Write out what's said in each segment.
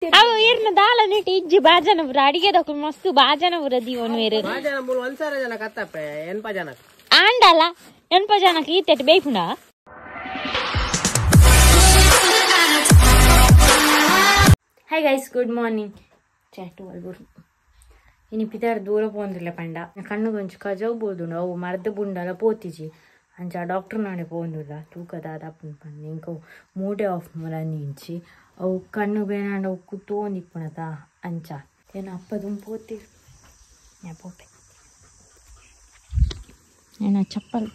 ಅವು ಏರ್ನ ದಾಲ ನೆಟ್ಟಿ ಇಜ್ಜಿ ಬಾಜನಪುರ ಅಡಿಗೆ ದಕ್ಕ ಮಸ್ತ್ ಬಾಜನಪುರ ದೀವನ್ ವೇರು ಬಾಜನಪುರ ಒಂದ್ಸಾರ ಜನ ಕತ್ತಪ್ಪೆ ಎನ್ಪ ಜನ ಆಂಡಲ್ಲ ಎನ್ಪ ಜನಕ್ಕೆ ಈತೆಟ್ ಬೇಯ್ಪುಂಡ. Hi guys, good morning. ಚಾಟು ಅಲ್ಬುರು ಇನ್ನು ಪಿದಾರ್ ದೂರ ಪೋಂದಿಲ್ಲ ಪಂಡ ಕಣ್ಣು ಕೊಂಚ ಕಜಾವ್ಬೋದು ಅವು ಮರದ ಬುಂಡಲ ಪೋತಿಜಿ ಅಂಚ ಡಾಕ್ಟರ್ ನಾಡೆ ಪೋಂದಿಲ್ಲ ತೂಕ ದಾದಾಪನ್ ಪಂಡ ಇಂಕ ಮೂಡೆ ಆಫ್ ಮಲಂಚಿ ಅವು ಕಣ್ಣು ಬೇನಾಂಡ ಉಕ್ಕು ತೋಂದಿಪ್ಪುಣದ ಅಂಚ ಏನು ಅಪ್ಪದು ಪೋತಿ ಪೋಪೆ ಏನ ಚಪ್ಪಲ್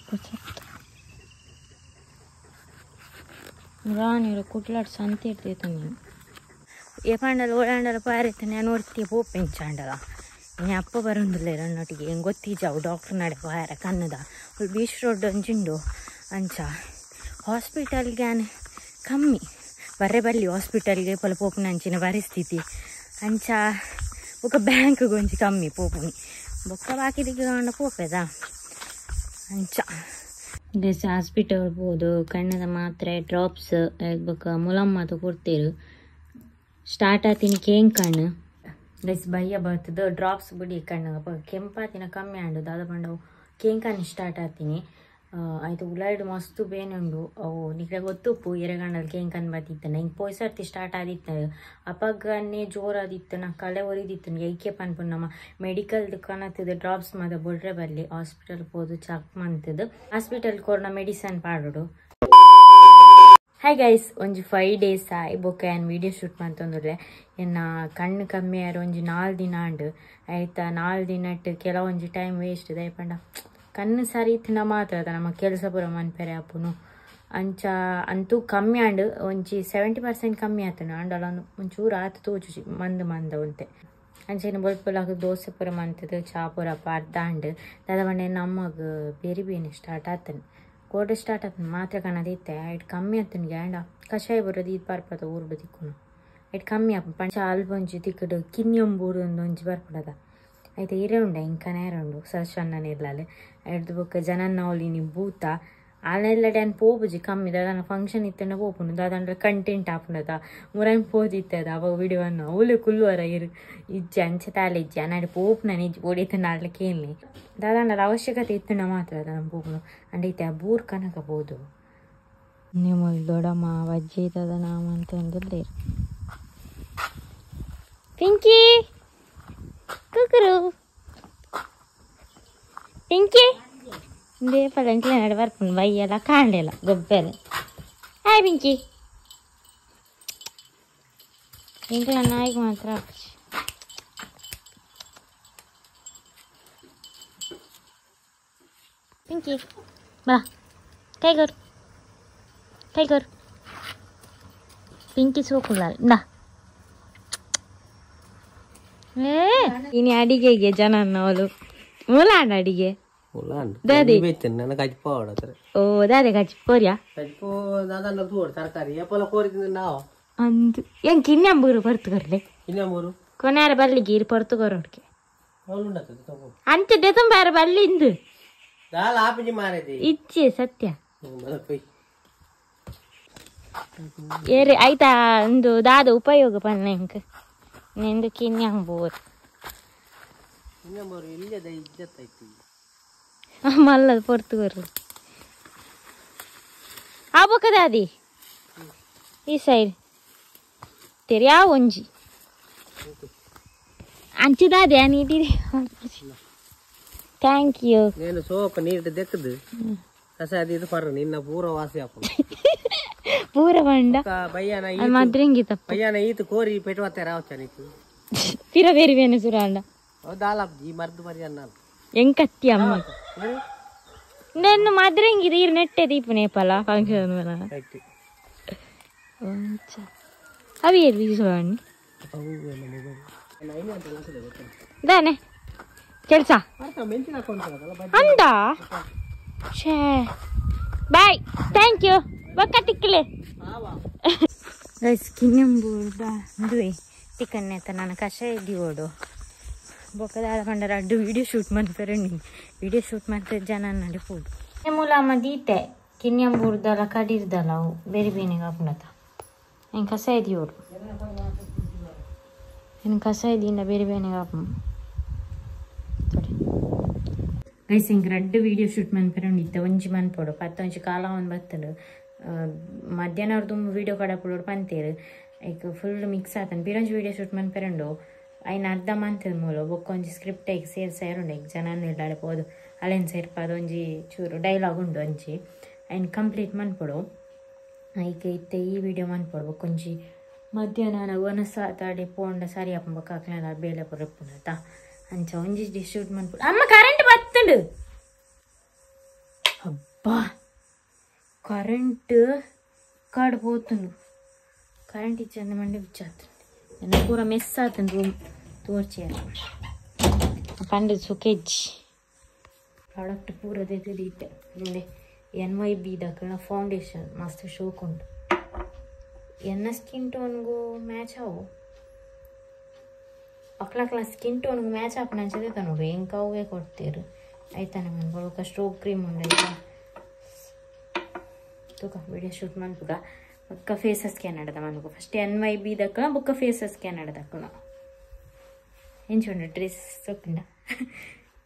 ರಾಣಿರು ಕುಟ್ಲಾಡ್ ಸಂತೆ ಇರ್ತೈತೆ ನೀನು ಏ ಪಂಡಲ ಓಡಾಂಡಲ ಪಾರೈತೆ ನಾನು ನೋಡ್ತೀಯ ಪೋಪೆಂಚಾಂಡಲ ಇನ್ನು ಅಪ್ಪ ಬರೋದಿಲ್ಲ ರನ್ನೊಟ್ಟಿಗೆ ಹೆಂಗೆ ಗೊತ್ತಿಜಾವು ಡಾಕ್ಟರ್ ನಡೆ ಪಾರ ಕನ್ನದ ಬೀಚ್ ರೋಡ್ ಒಂಜಿಂಡು ಅಂಚ ಹಾಸ್ಪಿಟಲ್ಗೆ ಕಮ್ಮಿ ಬರ್ರೆ ಬಲ್ಲಿ ಹಾಸ್ಪಿಟಲ್ಗೆ ಪಲ ಪೋಪುನ ಅಂಚಿನ ಪರಿಸ್ಥಿತಿ ಅಂಚ ಬೊಕ್ಕ ಬ್ಯಾಂಕ್ಗೆ ಒಂಚಿ ಕಮ್ಮಿ ಪೋಪುನಿ ಬೊಕ್ಕ ಬಾಕಿ ದಿಗ್ಗಂಡ ಪೋಪೆದ ಅಂಚ ಗೆಸ್ ಹಾಸ್ಪಿಟಲ್ ಹೋದು ಕಣ್ಣದ ಮಾತ್ರೆ ಡ್ರಾಪ್ಸ್ ಬೊಕ್ಕ ಮುಲಮ್ಮದು ಕೊಡ್ತೀರು ಸ್ಟಾರ್ಟ್ ಆತೀನಿ ಕೇಂಗ್ ಕಣ್ಣು ಗೈಸ್ ಭಯ್ಯ ಬರ್ತದೆ ಡ್ರಾಪ್ಸ್ ಬಿಡಿ ಕಣ್ಣು ಕೆಂಪಾತಿನ ಕಮ್ಮಿ ಆಂಡು ದಾದ ಬಂಡವು ಕೇಂಕಣ್ಣು ಸ್ಟಾರ್ಟ್ ಆತೀನಿ ಆಯ್ತು ಉಳ್ಳಾಡು ಮಸ್ತು ಬೇನೆ ಉಂಡು ಅವು ನಿಕ್ರೆ ಗೊತ್ತುಪ್ಪು ಎರೆಗಣ್ಣಲ್ಲಿ ಕೇಂಕನ್ ಬರ್ತಿತ್ತು ಹಿಂಗೆ ಪೋಯ್ ಸರ್ತಿ ಸ್ಟಾರ್ಟ್ ಆದಿತ್ತು ಅಪ್ಪಗನ್ನೇ ಜೋರಾದಿತ್ತು ನಾ ಕಳೆ ಒರಿದಿತ್ತು ಐಕೆ ಪನ್ಪು ನಮ್ಮ ಮೆಡಿಕಲ್ದು ಕನತ್ತದು ಡ್ರಾಪ್ಸ್ ಮಾದ ಬೊಡ್ರೆ ಬರಲಿ ಹಾಸ್ಪಿಟಲ್ಗೆ ಹೋದು ಚೆಕ್ ಮಾಡ್ತದ್ದು ಹಾಸ್ಪಿಟಲ್ಗೆ ಕೊರೋನಾ ಮೆಡಿಸನ್ ಪಾಡೋಡು. ಹಾಯ್ ಗೈಸ್, ಒಂಜಿ 5 days ಆಯ್ ಬೊಕ್ಕ ಏನು ವೀಡಿಯೋ ಶೂಟ್ ಮಾಡ್ತಂದ್ರೆ ಇನ್ನು ಕಣ್ಣು ಕಮ್ಮಿ ಆರು ಒಂಜಿ 4 ದಿನ ಅಂಡು ಆಯ್ತಾ 4 ದಿನಟ್ಟು ಕೆಲವೊಂಜಿ ಟೈಮ್ ವೇಸ್ಟ್ ದಯಪಂಡ ಕಣ್ಣು ಸರಿ ಇತ್ತಿನ ಮಾತ್ರ ಅದ ನಮ್ಮ ಕೆಲಸ ಪೂರ ಮನ್ಪೆರೆ ಅಪ್ಪುನು ಅಂಚ ಅಂತೂ ಕಮ್ಮಿ ಆಂಡು ಒಂಜಿ 70% ಕಮ್ಮಿ ಆತನು ಅಂಡಲ್ಲ ಒಂಚೂರು ಆತು ತೋಚುಜಿ ಮಂದ ಉಂಟೆ ಅಂಚೆನ ಬೊಲ್ಪುಲಾಗ ದೋಸೆ ಪೂರ ಮಂತದು ಚಾ ಪೂರ ಅರ್ಧ ಅಂಡು ದಾದ ಬಂಡೆ ನಮಗೆ ಬೇರೆ ಸ್ಟಾರ್ಟ್ ಆತನು ಕೋಟೆ ಸ್ಟಾರ್ಟ್ ಆತನು ಮಾತ್ರೆ ಕಣ್ಣದಿತ್ತೆ ಇಟ್ಟು ಕಮ್ಮಿ ಆತನು ಗ್ಯಾಂಡ ಕಷಾಯ ಬರೋದು ಇದು ಬರ್ಪದ ಊರುಡು ತಿಕ್ಕುನು ಇಟ್ಟು ಕಮ್ಮಿ ಆಪ ಪಂಚ ಅಲ್ಬೊಂಜಿ ತಿಕ್ಕಡು ಕಿನ್ಯಂಬೂರು ಒಂದೊಂಜಿ ಬರ್ಪಡದ ಆಯ್ತು ಹಿರೇ ಉಂಡ ಇಂಕನೇ ಉಂಡು ಸಣ್ಣನ ಇರ್ಲಾಲೆ ಹಿಡ್ದು ಬೊಕ್ಕ ಜನನ್ನ ಅವಳಿನಿ ಭೂತ ಅಲ್ಲೆಲ್ಲ ಡ್ಯಾನ್ ಪೋಪುಜಿ ಕಮ್ಮಿ ದಾದನ ಫಂಕ್ಷನ್ ಇತ್ತಂಡ ಪೋಪುನು ದಾದಂಡ್ರೆ ಕಂಟೆಂಟ್ ಆಪುನದ ಮುರನ್ ಪೋದಿತ್ತದ ಅವಾಗ ವಿಡಿಯೋವನ್ನು ಅವಳು ಕುಲ್ಲುವರ ಇರು ಇಜ್ಜಿ ಅಂಚೆ ತಾಲೆ ಇಜ್ಜಿ ಅನ್ನಾಡಿ ಪೋಪು ನಾನು ಇಜ್ಜಿ ಓಡಿತ ನಾಡ್ಲೆ ಕೇಳಿ ದಾದಂಡಲ ಅವಶ್ಯಕತೆ ಇತ್ತಂಡ ಮಾತ್ರ ಅದನ್ನ ಪೋಪುನು ಅಂಡೈತೆ ಬೂರ್ ಕನಕಬೋದು ನಿಮ್ಮ ದೊಡ್ಡಮ್ಮ ಅಜ್ಜಿ ಇದ್ದದ ನಾವು ಅಂತಂದ್ರೆ ಪಿಂಕಿ ಕುಕ್ಕರು ಪಿಂಕಿ ದೇಪದ ಅಂಕ್ಲೆ ನಡೆ ಬರ್ಪುಂಡು ಬೈಯೆಲ್ಲ ಕಾಣಲಿಲ್ಲ ಗೊಬ್ಬೆಲ್ಲ. ಹಾಯ್ ಪಿಂಕಿ ಇಂಕ್ಲ ನಾಯಿಗೆ ಮಾತ್ರ ಪಿಂಕಿ ಬಾ ಟೈಗರ್ ಪಿಂಕಿ ಸೋಕುಲ್ಲ ನಾ ಇನಿ ಅಡಿಗೆಗೆ ಜನ ಅವಳು ಮುಲಾಂಡ ಅಡಿಗೆ ದಾದೆ ಓ ದಾದೆ ಕಚ್ಚಿ ಪೋರಿಯಾ ಅಂದು ಎಂಕ್ ಇನ್ನಂಬೂರು ಬರ್ತು ಕರ್ಲೆ ಕೊನೆಯಾರ ಬಲ್ಲಿಗೆ ಇರು ಪೊರ್ತು ಕೊರೋಡ್ಗೆ ಅಂಚ ಡೆಸಂಬರ್ ಬಲ್ಲಿಂದು ಇಚ್ಚೆ ಸತ್ಯ ಏರಿ ಆಯ್ತಾ ಒಂದು ದಾದ ಉಪಯೋಗ ಪನ್ನ ಎಂಕ್ ನಿಂದು ಕಿನ್ಯಂಬೂರು ಮಲ್ಲದ ಪೊರ್ತುಗರು ಆ ಬೊಕ್ಕ ದಾದಿ ಈ ಸೈಡ್ ತೆರಿಯಾ ಒಂಜಿ ಅಂಚೆ ದಾದಿ ನೀಡಿ ಥ್ಯಾಂಕ್ ಯು నేను సోక నీటి దెక్కదు కసాది ఇది పర్ర నిన్న పూర వాసి అప్పు పూర బండ భయ్యాన ఈ మద్రింగి తప్ప భయ్యాన ఈత కోరి పెట్టువతే రావచ్చా నీకు తిర వేరు వేను సురాండ ఓ దాలప్ ఈ మర్దు మరి అన్నాను ఎంకత్తి అమ్మ నేను మద్రింగి ఇది నెట్టే దీపు నేపల ఫంక్షన్ అవి ఏది చూడండి దానే తెలుసా అందా ఛే బాయ్ థ్యాంక్ యూ బొక్క తిక్కలే ಗೈಸ್ ಕಿನ್ನಂಬೂರ್ದ ಮದುವೆ ತಿಕ್ಕನ್ನೇತ ನಾನು ಕಷಾಯ ಇದ್ದೀವೋಡು ಬೊಕ್ಕದಾದ ಕಂಡ ಅಡ್ಡು ವಿಡಿಯೋ ಶೂಟ್ ಮಾಡ್ತಾರೆ ನೀವು ವಿಡಿಯೋ ಶೂಟ್ ಮಾಡ್ತಾರೆ ಜನ ನಡಿಬೋದು ಮೂಲಮ್ಮ ದೀತೆ ಕಿನ್ನಂಬೂರ್ದಲ್ಲ ಕಡಿರ್ದಲ್ಲ ಅವು ಬೇರೆ ಬೇನೆಗೆ ಹಾಪುನತ ಹೆಂಗೆ ಕಷಾಯ ಇದ್ದೀವೋಡು ಇನ್ನು ಕಷಾಯದಿಂದ ಬೇರೆ ಬೇರೆ ಸಾರಿ ಗೈಸ್ ಹಿಂಗೆ ರೆಡ್ ವೀಡಿಯೋ ಶೂಟ್ ಮನ್ಪೆರಂಡಿದ್ದೆ ಒಂಜಿ ಮನ್ಪೊಡು ಪತ್ತೊಂಜಿ ಕಾಲ ಒಂದು ಬತ್ತಡು ಮಧ್ಯಾಹ್ನ ಅವ್ರು ತುಂಬ ವೀಡಿಯೋ ಕಡಪುಡು ಪಂತೇರು ಈಗ ಫುಲ್ ಮಿಕ್ಸ್ ಆತನ ಬಿರೊಂಜಿ ವೀಡಿಯೋ ಶೂಟ್ ಮನ್ಪೆರಂಡು ಅಯ್ನ ಅರ್ಧ ಮಂತದ ಮೂಲ ಬೊಕ್ಕೊಂಜಿ ಸ್ಕ್ರಿಪ್ಟ್ ಈಗ ಸೇರುಂಡು ಈಗ ಜನ ನಿರ್ದಾಳೆ ಪೋದು ಅಲ್ಲೇನು ಸೇರ್ಪಾದ ಒಂಜಿ ಚೂರು ಡೈಲಾಗ್ ಉಂಡು ಒಂಜಿ ಅಯ್ನ ಕಂಪ್ಲೀಟ್ ಮನ್ಪೊಡು ಈಗ ಇತ್ತೆ ಈ ವಿಡಿಯೋ ಮನ್ಪೊಡು ಬೊಕ್ಕೊಂಜಿ ಮಧ್ಯಾಹ್ನ ಒನಸ ತಾಡಿ ಪೋಂಡ ಸರಿ ಅಪ್ಪಂಬ ಕಾಕ್ಲ ಬೇಲೆ ಪುರಪ್ಪುಂಡತ ಅಂಚ ಒಂಜಿ ಶೂಟ್ ಮನ್ಪೊಡು ಅಮ್ಮ ಕರೆಂಟ್ ಬತ್ತುಂಡು ಅಬ್ಬಾ ಕರೆಂಟ್ ಕಾಡು ಪೋತುಂಡು ಕರೆಂಟ್ ಇಚ್ಚಂದ ಮಂಡೆ ಬಿಚ್ಚಾತು ನನ್ನ ಪೂರ ಮೆಸ್ ಆತಂದು ರೂಮ್ ತೋರ್ಚಿಯಾರ ಪಂಡದ ಸುಖೇಜ್ ಪ್ರಾಡಕ್ಟ್ ಪೂರ ತೆಗೆದಿಟ್ಟೆ ಮುಂದೆ NYB ದಕ್ಕಳ ಫೌಂಡೇಶನ್ ಮಸ್ತ್ ಶೋಕ್ ಉಂಟು ಎನ್ನ ಸ್ಕಿನ್ ಟೋನ್ಗೂ ಮ್ಯಾಚ್ ಆವು ಅಕ್ಲಕ್ಲ ಸ್ಕಿನ್ ಟೋನ್ಗೂ ಮ್ಯಾಚ್ ಆಪಣ ಅಂಚದೆ ನೋಡು ಹೆಂಗೆ ಅವೇ ಕೊಡ್ತೀರು ಆಯ್ತಾ ನಮ್ಮನ್ನು ಬರೋಕ ಸ್ಟ್ರೋಕ್ ಕ್ರೀಮ್ ಉಂಡಾಯ್ತಾ ತೂಕ ವಿಡಿಯೋ ಶೂಟ್ ಮಾಡ್ಬೇಕ ಬೊಕ್ಕ ಫೇಸ್ ಸ್ಕ್ಯಾನ್ ಆಡದ ಮನ್ಕು ಫಸ್ಟ್ NYB ದಕ್ಕಳ ಬೊಕ್ಕ ಫೇಸ್ ಸ್ಕ್ಯಾನ್ ಆಡದಕ್ಕಣ ಎಂಚುಂಡ ಡ್ರೆಸ್ ಸೊಕ್ಕಂಡ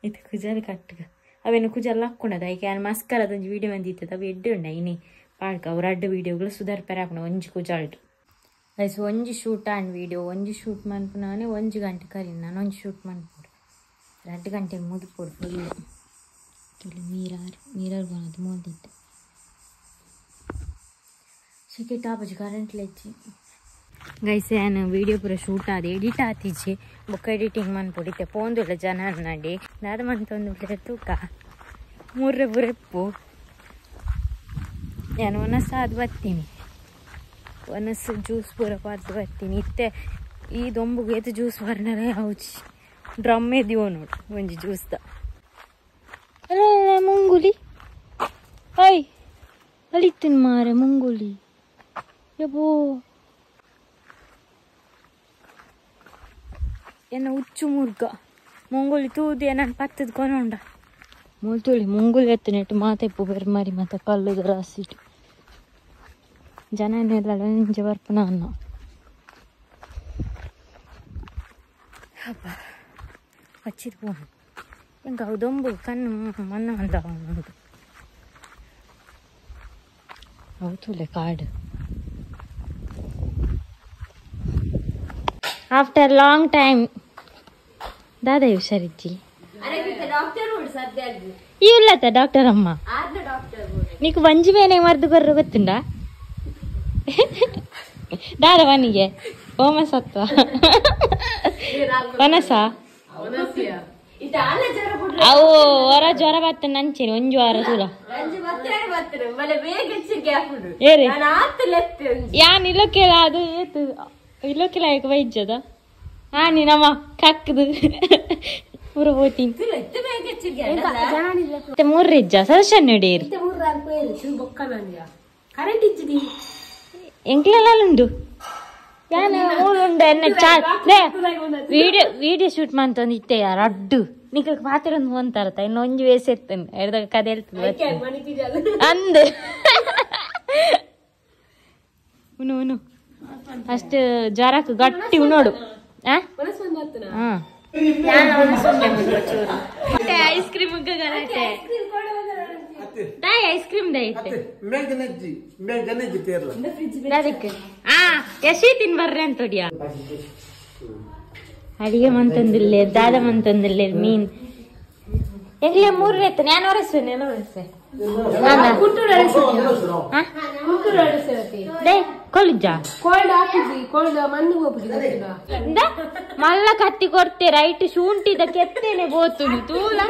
ಇದು ಕುಜಲ್ ಕಟ್ಟಗ ಅವೇನು ಕುಜಲ್ಲ ಹಾಕ್ಕೊಂಡದ ಈಗ ನಾನು ಮಸ್ಕರದೊಂದು ವೀಡಿಯೋ ಬಂದಿತ್ತದ ಅವು ಎಡ್ಡು ಉಂಡ ಇನಿ ಪಾಡ್ಕ ಅವ್ರ ಅಡ್ಡ ವೀಡಿಯೋಗಳು ಸುಧಾರ್ಪರ ಹಾಕೋಣ ಒಂಜಿ ಕುಜಾಲ್ಟು ಗೈಸ್ ಒಂಜಿ ಶೂಟ್ ಆ್ಯಂಡ್ ವೀಡಿಯೋ ಒಂಜಿ ಶೂಟ್ ಮನ್ಪುನಾನೆ 1 ಗಂಟೆ ಕರೀನಿ ನಾನು ಒಂಜಿ ಶೂಟ್ ಮನ್ಪುಡು 2 ಗಂಟೆಗೆ ಮುಗಿಪೋಡು ಫುಲ್ಲು ನೀರಾರು ಬಂದು ಮೂದಿತ್ತು ಸಿಕ್ಕಿ ಟಾಪಜಿ ಕರೆಂಟ್ ಲೆಚ್ಚಿ ಗೈಸ್ ನಾನು ವೀಡಿಯೋ ಪೂರ ಶೂಟ್ ಆದ ಎಡಿಟ್ ಆತಿಜಿ ಬುಕ್ ಎಡಿಟಿಂಗ್ ಮನ್ಪುಡಿತ್ತೆ ಪೋಂದುಲ್ಲ ಜನ ನಡಿ ದಾದ ಮಂತೊಂದು ತೂಕ 3 ಬುರೆಪ್ಪು ನಾನು ಒನಸ ಅದು ಬರ್ತೀನಿ ಒನಸು ಜ್ಯೂಸ್ ಪೂರ ಪಾರ್ದು ಬರ್ತೀನಿ ಇತ್ತೆ ಈ ದೊಂಬುಗೆ ಎತ್ತು ಜ್ಯೂಸ್ ಬರ್ನಾರೆ ಹೌಚಿ ಡ್ರಮ್ ಎದಿವೋ ನೋಡು ಒಂಜಿ ಜ್ಯೂಸ್ದ ಅಲ್ಲ ಮುಂಗುಲಿ ಹಾಯ್ ಅಳಿತೀನಿ ಮಾರೆ ಮುಂಗುಲಿ ಯಬೋ ಎನ್ನ ಹುಚ್ಚು ಮುರ್ಗ ಮುಂಗುಲಿ ತೂದಿ ನಾನು ಪತ್ತದ ಕೊನೊಂಡ ಮೂಲ್ತುಳಿ ಮುಂಗುಲಿ ಎತ್ತು ನೆಟ್ಟು ಮಾತೆಪ್ಪು ಬೆರ್ಮಾರಿ ಮತ್ತೆ ಕಲ್ಲುದ ರಾಸಿಟ್ಟು ಜನನೆಲ್ಲ ನೆಂಜ ಬರ್ಪನ ಅನ್ನ ಹಬ್ಬ ಹಚ್ಚಿದ ಪೋನು ಹೆಂಗೆ ಅವದೊಂಬು ಕಣ್ಣು ಮನ್ನ ಅಂದ ಉಂಟು ಹೌದುಲೆ ಕಾಡು ಆಫ್ಟರ್ ಲಾಂಗ್ ಟೈಮ್ ದಾದ ಹುಷಾರಿಜ್ಜಿ ಇಲ್ಲತ್ತ ಡಾಕ್ಟರ್ ಅಮ್ಮ నీకు వంజి వేనే మర్దు గొర్రె ಗೊತ್ತುಂಡ ದಾದ ವನಿಗೆ ಓಮ ಸತ್ವ ವನಸ ಅವು ಹೊರ ಜ್ವರ ಬತ್ತ ನಂಚೇನಿ ಒಂಜು ವಾರ ಚೂಲ ಏರಿ ಯಾನ್ ಇಲ್ಲಕ್ಕೆಲ್ಲ ಅದು ಏತು ಇಲ್ಲಕ್ಕೆಲ್ಲ ಯಾಕೆ ವೈದ್ಯದ ನೀ ನಮ್ಮ ಕಕ್ಕದು ಪೂರ ಹೋತೀನಿ 3 ಇಜ್ಜ ಸದಸ್ಯ ನಡೀರಿ ಎಂಕ್ಲೆಲ್ಲ ಉಂಡು ವಿಡಿಯೋ ಶೂಟ್ ಮಾಡ್ತಂದು ಇತ್ತೆ ಯಾರು ಅಡ್ಡು ನಿಕ್ಕ ಪಾತ್ರ ಒಂದು ಹೊಂತಾರತ್ತ ಇನ್ನೊಂದು ವೇಸ್ ಇರ್ತೇನೆ ಎಡ್ದಾಗ ಕದೆ ಹೇಳ್ತದೆ ಅಂದು ಉನು ಅಷ್ಟು ಜ್ವರಕ್ಕೆ ಗಟ್ಟಿ ನೋಡು ice cream ice cream AC ತಿನ್ ಬರ್ರಿ ಅಂತೊಡಿಯ ಅಡಿಗೆ ಮಂತಂದಿಲ್ಲ ದಾದ ಮಂತಂದಿಲ್ಲ ಮೀನ್ ಎಗ್ಲೆ 3 ಎತ್ತ ನಾನು ಒರೆಸ್ತೆ ಮಲ್ಲ ಕತ್ತಿ ಕೊಡ್ತೆ ರೈಟ್ ಶೂಂಟಿದ ಕೆತ್ತೇನೆ ಬೋತುಂಡು ತೂಲ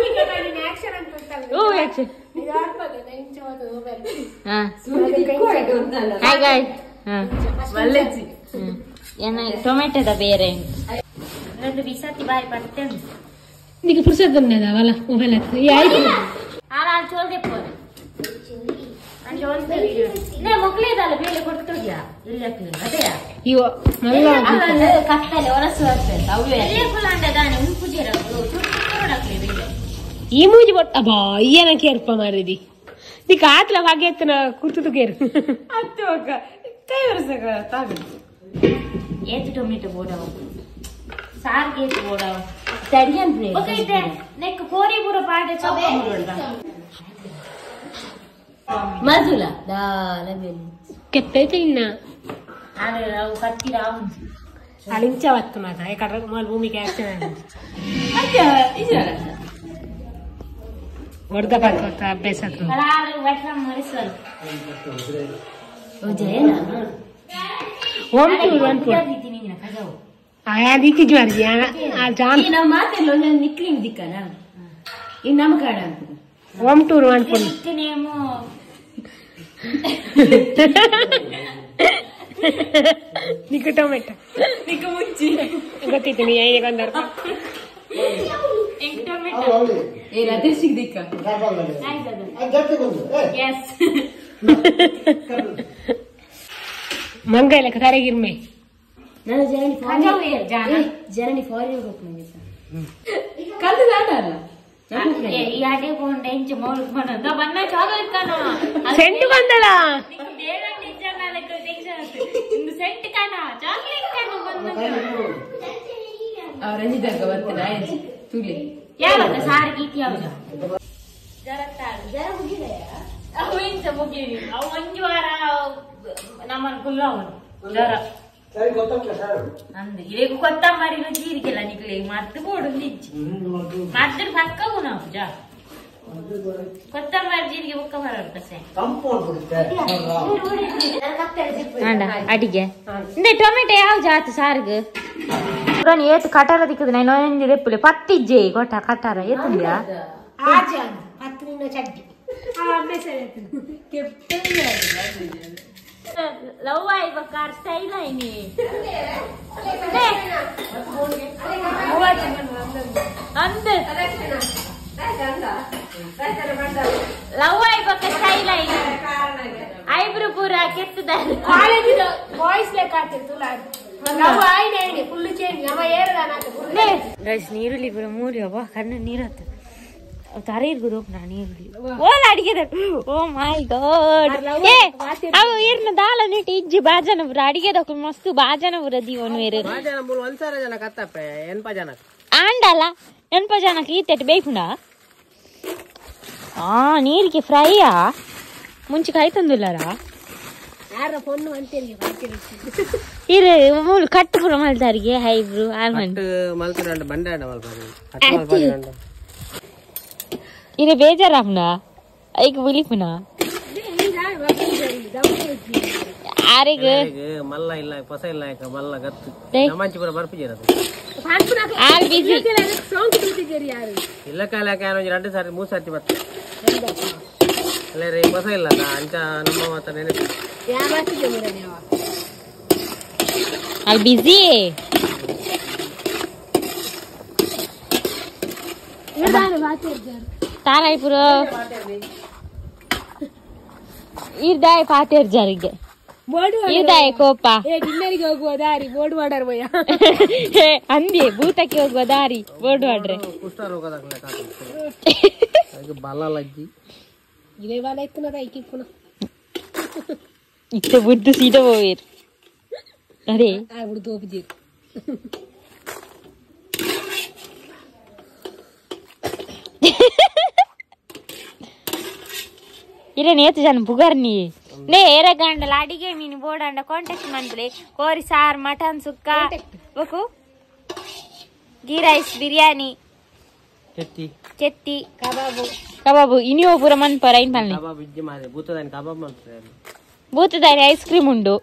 ಟೊಮೆಟೊದ ಬೇರೆ ಬಿಸತಿ ಬಾಯಿ ಬರ್ತೇನೆ నీకు పురుషత్ ఉన్నదా వాళ్ళ మొబైల్ చోల్దే పోదు మొక్కలేదాల ಬೇಳೆ ಕೊಡ್ತೋದ್ಯಾ ಅದೇ ಇವ ಕತ್ತಲೆ ಹೊರಸು ಈ ಮೂಜಿ ಬೊಟ್ಟ ಬಾ ಈಯನ ಕೇರ್ಪ ಮಾರಿದಿ ನೀ ಕಾತ್ಲ ಹಾಗೆ ಎತ್ತನ ಕುರ್ತುದು ಕೇರ್ ಅತ್ತು ಕೈ ಹೊರಸಕ ತಾಗ ಏತು ಟೊಮೆಟೊ ಬೋಡ ಸಾರ್ ಕೇಸ್ ಬೋಡ ತಡಿಯನ್ ಓಕೆ ಇದೆ ನೆಕ್ ಕೋರಿ ಪೂರ ಪಾಡೆ ಚೌಕ ಮುರುಳ್ದ ಮಜುಲ ದಾಲ ಬೆಲಿ ಕೆತ್ತೈತೆ ಇನ್ನ ಆದ್ರೆ ನಾವು ಕತ್ತಿ ರಾವ್ ಅಳಿಂಚವತ್ತು ಮಾತ ಯಾಕಂದ್ರೆ ಮೊದಲು ಭೂಮಿಗೆ ಆಗ್ತದೆ ಹೊಡೆದ ಬರ್ತ ಅಭ್ಯಾಸ ಕಲಾರು ವಟ್ರ ಮರಿಸಲ್ ಓಂ ಟೂರ್ ಒನ್ ಪುಡ್ ಆಯಾ ದಿಕ್ಕಿ ಜ್ವಾರ್ಜಿ ಆ ಜಾನ್ ನಾವು ಮಾತೆಲ್ಲ ನಿಕ್ಲಿಂಗ್ ದಿಕ್ಕನ ಈ ನಮ್ಮ ಕಾಡ ಅಂತ ಓಂ ಟೂರ್ ಒನ್ ಪುಡ್ ನೇಮು ನಿಕ್ಕ ಟೊಮೆಟೊ ನಿಕ್ಕ ಮುಚ್ಚಿ ಗೊತ್ತಿತ್ತು ನೀ ಐದು ಕೊಂದರ್ ಎಂಗ್ ಟೊಮೆಟೊ ಏ ರದೇಶಿಗೆ ದಿಕ್ಕ ಎಸ್ ಮಂಗೈ ಲೆಕ್ಕ ತರಗಿರ್ಮೆ ನಾನು ಜನನಿ ಫಾರಿನ್ ಹೋಗ್ತೀನಿ ಕಲ್ಲು ದಾಟಲ್ಲ ಈ ಆಟೆ ಕೊಂಡ ಇಂಚ ಮೌಲ್ ಬಂದ ಬನ್ನ ಚಾಕ್ಲೇಟ್ ಕಾನ ಸೆಂಟ್ ಬಂದಳ ಬೇಗ ನಿಜ ನಾಲಕ ಟೆನ್ಷನ್ ಇಂದು ಸೆಂಟ್ ಕಾನ ಚಾಕ್ಲೇಟ್ ಕಾನ ಬಂದ ರಂಜಿದಾಗ ಬರ್ತಿಲ್ಲ ತುಳಿ ಯಾವಾಗ ಸಾರ್ ಗೀತಿ ಯಾವಾಗ ಜರ ಮುಗಿದೆಯಾ ಅವು ಇಂಚ ಮುಗಿರಿ ಅವು ಒಂದು ವಾರ ನಮ್ಮನ್ನು ಕುಲ್ಲ ಅವನು ಜ್ವರ ಅಂದ್ ಈಗ ಕೊತ್ತಂಬರಿ ಜೀರಿಗೆಲ್ಲ ನಿಕ್ಲೆ ಮತ್ತೆ ಬೋಡು ನಿಜ್ಜಿ ಮತ್ತೆ ಪಕ್ಕ ನಾವು ಜಾ ಕೊತ್ತಂಬರಿ ಜೀರಿಗೆ ಬುಕ್ಕ ಬರೋದು ಅಡಿಗೆ ಟೊಮೆಟೊ ಯಾವ ಜಾತಿ ಸಾರ್ಗೆ ಏತು ಕಟಾರ ದಿಕ್ಕದ ನಾನು ರೆಪ್ಪುಲೆ ಪತ್ತಿಜ್ಜೆ ಕೊಟ್ಟ ಕಟಾರ ಏತಂದ್ಯಾ ಲವ್ ಆಯ್ಬೇಕಾರ ಸ್ಟೈಲ್ ಆಯ್ನಿ ಅಂದ್ ಲವ್ ಆಯ್ಬೇಕ ಸ್ಟೈಲ್ ಆಯ್ನಿ ಐಬ್ರು ಪೂರ ಕೆತ್ತದಾರೆ ವಾಯ್ಸ್ ನೀರುಳ್ಳಿ ಪೂರ ಮೂರಿ ಅವ ಕಣ್ಣ ನೀರತ್ತ ತರ ಇರ್ಬೋದು ನಾನು ನೀರುಳ್ಳಿ ಓಲ ಅಡಿಗೆ ಓ ಮೈ ಗಾಡ್ ಅವು ಇರ್ನ ದಾಲ ನೆಟ್ಟಿ ಇಜ್ಜಿ ಬಾಜನ ಪೂರ ಅಡಿಗೆದಕ್ಕೆ ಮಸ್ತ್ ಬಾಜನ ಪೂರ ದೀವನು ಬೇರೆ ಆಂಡಲ್ಲ ಎನ್ಪ ಜನಕ್ಕೆ ಈತೆಟ್ ಬೇಕುಂಡ ನೀರಿಗೆ ಫ್ರೈಯಾ ಮುಂಚೆ ಕಾಯ್ತಂದಿಲ್ಲಾರ ಇರು ಮೂಲ ಕಟ್ಟು ಪುರ ಮಲ್ತಾರಿಗೆ ಹೈಬ್ರು ಇರೆ ಬೇಜಾರಾಮ್ನ ಐಕ್ ಬಿಲಿಪುನ ಆರಿಗೆ ಮಲ್ಲ ಇಲ್ಲ ಪೊಸ ಇಲ್ಲ ಮಲ್ಲ ಗತ್ತು ನಮ್ಮಂಚಿ ಪುರ ಬರ್ಪಿಜರದು ಆರ್ ಬಿಜಿ ಇಲ್ಲ ಕಾಲ ಕ್ಯಾನ್ ಎರಡು ಸಾರಿ ಮೂರು ಸಾರಿ ಬತ್ತ ಅಲ್ಲ ರೀ ಪೊಸ ಇಲ್ಲ ಅಂಚ ನಮ್ಮ ಮಾತ ನೆನಪು ಅಲ್ಲಿ ಬಿಜಿ ತಾರಾಯ್ಪುರ ಇರ್ದಾಯ ಪಾತೇರ್ ಜಾರಿಗೆ ಇರ್ದಾಯ ಕೋಪ ಡಿನ್ನರಿಗೆ ಹೋಗುವ ದಾರಿ ಬೋರ್ಡ್ ವಾಡರ್ ಬಯ್ಯ ಅಂದಿ ಭೂತಕ್ಕೆ ಹೋಗುವ ದಾರಿ ಬೋರ್ಡ್ ವಾಡ್ರೆ ಬಲ್ಲಜ್ಜಿ ಇದೇ ಬಾಲ ಇತ್ತು ಐಕಿ ಪುನಃ ಇತ್ತ ಬುದ್ದು ಸೀದಾ ಹೋಗಿರ್ ಅದೇ ಆಗ್ಬಿಡ್ತು ಒಪ್ಪಿಜಿ ಇಲ್ಲ ನೇತು ಜನ ಬುಗರ್ನಿ ನೇ ಎರೆಗಂಡಲ ಅಡಿಗೆ ಮೀನು ಬೋಡಂಡ ಕಾಂಟ್ಯಾಕ್ಟ್ ಮಂತ್ಲಿ ಕೋರಿ ಸಾರ್ ಮಟನ್ ಸುಕ್ಕ ಬೇಕು ಗೀ ರೈಸ್ ಬಿರಿಯಾನಿ ಕೆತ್ತಿ ಕಬಾಬು ಇನಿಯೋ ಪೂರ ಮನ್ಪರ ಐನ್ ಪಲ್ನಿ ಬೂತದಾರಿ ಐಸ್ ಕ್ರೀಮ್ ಉಂಡು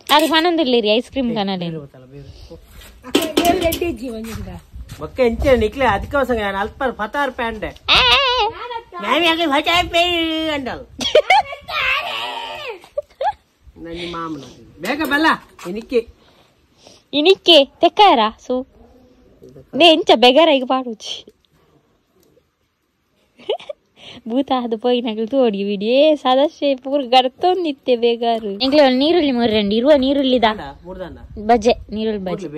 ಅದು ಪನೊಂದಿರ್ಲಿರಿ ಐಸ್ ಕ್ರೀಮ್ ಕನ್ನಡ ಮಕ್ಕ ಎಂಚೆ ನಿಕ್ಲೆ ಅದಕ್ಕೆ ಅಲ್ಪ 10 ರೂಪಾಯಿ ಅಂಡೆ ಅಂಡಲ್ ನನ್ನ ಮಾಮನ ಬೇಗ ಬಲ್ಲ ಇನಿಕ್ಕೆ ತೆಕ್ಕಾರ ಸೊ ನೇ ಎಂಚ ಬೆಗರ ಈಗ ಪಾಡುಚಿ ಭೂತ ಅದು ಪೋಯಿ ನಗಲು ತೋಡಿ ಬಿಡಿ ಸದಸ್ಯ ಪೂರ ಗರ್ತೊಂದಿತ್ತೆ ಬೇಗಾರು ಎಂಗ್ಲ ನೀರುಳ್ಳಿ ಮರ್ರಂಡಿ ಇರುವ ನೀರುಳ್ಳಿದ ಬಜ್ಜೆ ನೀರುಳ್ಳಿ ಬಜ್ಜೆ